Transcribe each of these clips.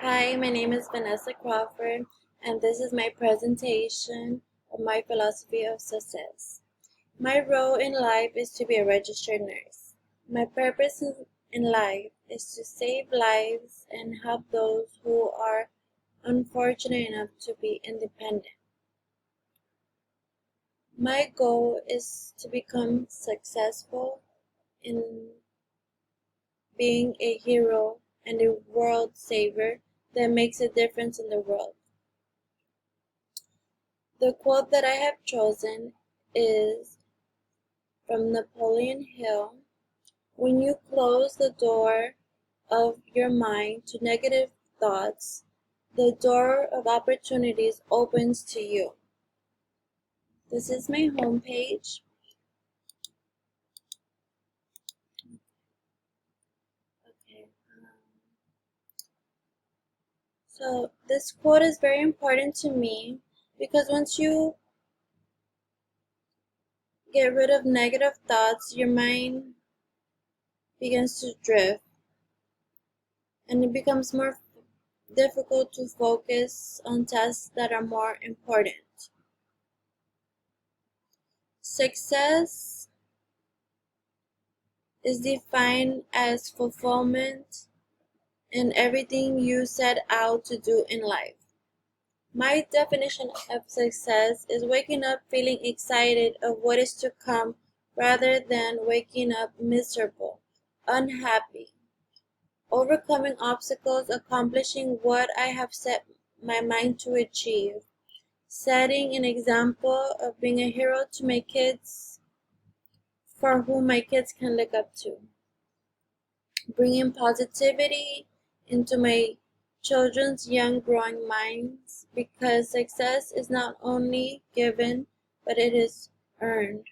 Hi, my name is Vanessa Crawford, and this is my presentation of my philosophy of success. My role in life is to be a registered nurse. My purpose in life is to save lives and help those who are unfortunate enough to be independent. My goal is to become successful in being a hero and a world saver that makes a difference in the world. The quote that I have chosen is from Napoleon Hill. When you close the door of your mind to negative thoughts, the door of opportunities opens to you. This is my homepage. Okay. So this quote is very important to me because once you get rid of negative thoughts, your mind begins to drift and it becomes more difficult to focus on tasks that are more important. Success is defined as fulfillment in everything you set out to do in life. My definition of success is waking up feeling excited of what is to come rather than waking up miserable, unhappy, overcoming obstacles, accomplishing what I have set my mind to achieve, setting an example of being a hero to my kids, for whom my kids can look up to, bringing positivity into my children's young growing minds, because success is not only given but it is earned.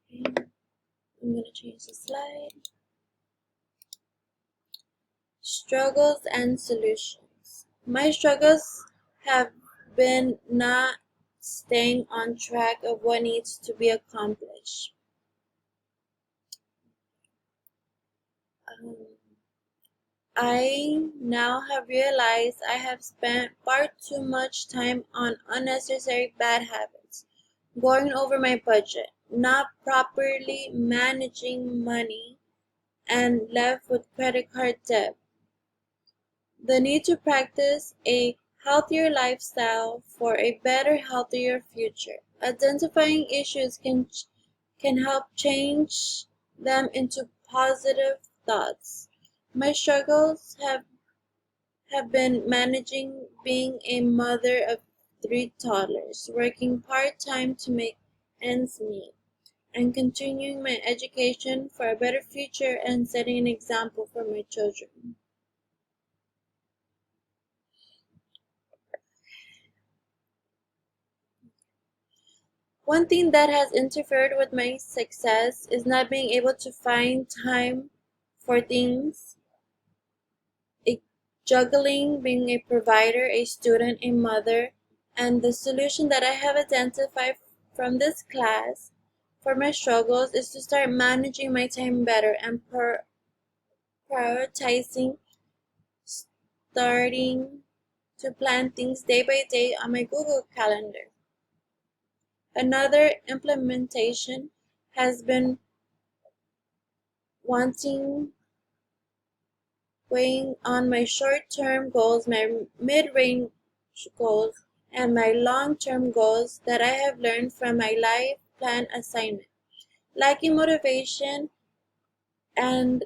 Okay, I'm going to change the slide. Struggles and solutions. My struggles have been not staying on track of what needs to be accomplished. I now have realized I have spent far too much time on unnecessary bad habits, going over my budget, not properly managing money, and left with credit card debt. The need to practice a healthier lifestyle for a better, healthier future. Identifying issues can help change them into positive thoughts. My struggles have been managing being a mother of 3 toddlers, working part-time to make ends meet, and continuing my education for a better future and setting an example for my children. One thing that has interfered with my success is not being able to find time for things, juggling being a provider, a student, a mother, and the solution that I have identified from this class for my struggles is to start managing my time better and prioritizing, starting to plan things day by day on my Google Calendar. Another implementation has been weighing on my short-term goals, my mid-range goals, and my long-term goals that I have learned from my life plan assignment. Lacking motivation and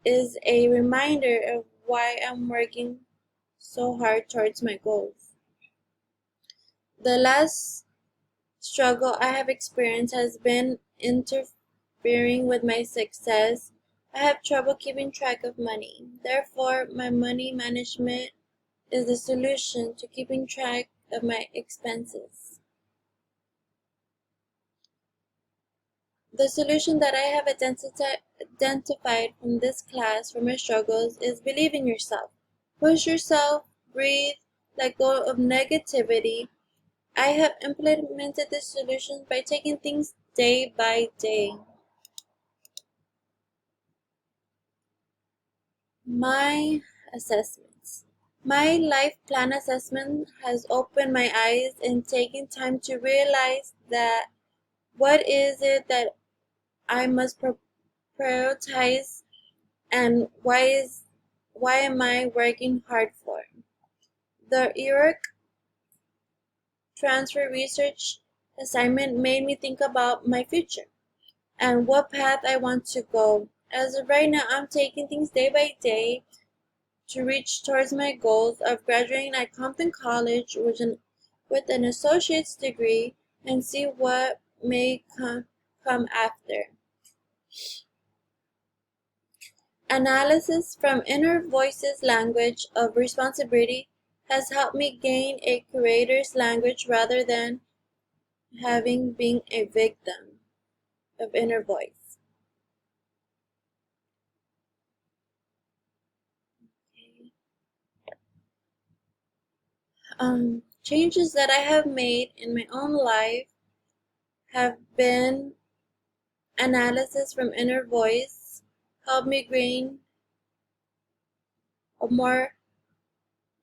is a reminder of why I'm working so hard towards my goals. The last struggle I have experienced has been interfering with my success. I have trouble keeping track of money. Therefore, my money management is the solution to keeping track of my expenses. The solution that I have identified from this class for my struggles is believe in yourself. Push yourself, breathe, let go of negativity. I have implemented this solution by taking things day by day. My assessments. My life plan assessment has opened my eyes and taken time to realize that what is it that I must prioritize and why am I working hard for? The Iraq transfer research assignment made me think about my future and what path I want to go. As of right now, I'm taking things day by day to reach towards my goals of graduating at Compton College with an associate's degree and see what may come after. Analysis from Inner Voices language of responsibility has helped me gain a creator's language rather than having been a victim of inner voice. Changes that I have made in my own life have been analysis from inner voice, helped me gain a more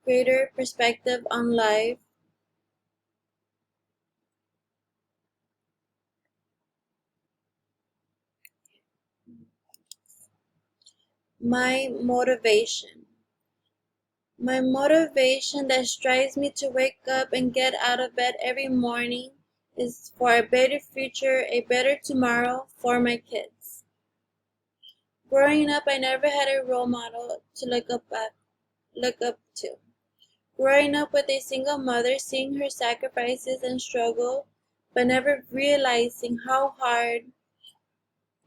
greater perspective on life. My motivation. My motivation that drives me to wake up and get out of bed every morning is for a better future, a better tomorrow for my kids. Growing up, I never had a role model to look up to. Growing up with a single mother, seeing her sacrifices and struggle, but never realizing how hard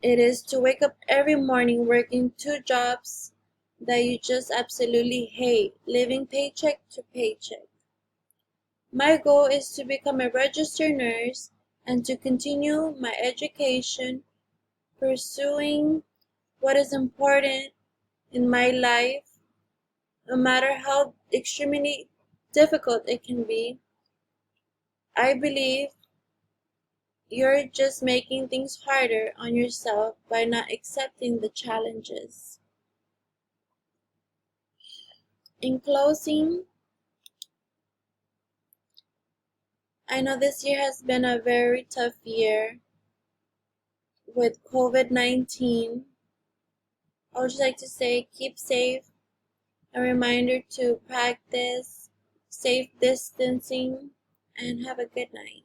it is to wake up every morning working two jobs that you just absolutely hate, living paycheck to paycheck. My goal is to become a registered nurse and to continue my education, pursuing what is important in my life, no matter how extremely difficult it can be. I believe you're just making things harder on yourself by not accepting the challenges. In closing, I know this year has been a very tough year with COVID-19. I would just like to say keep safe. A reminder to practice safe distancing and have a good night.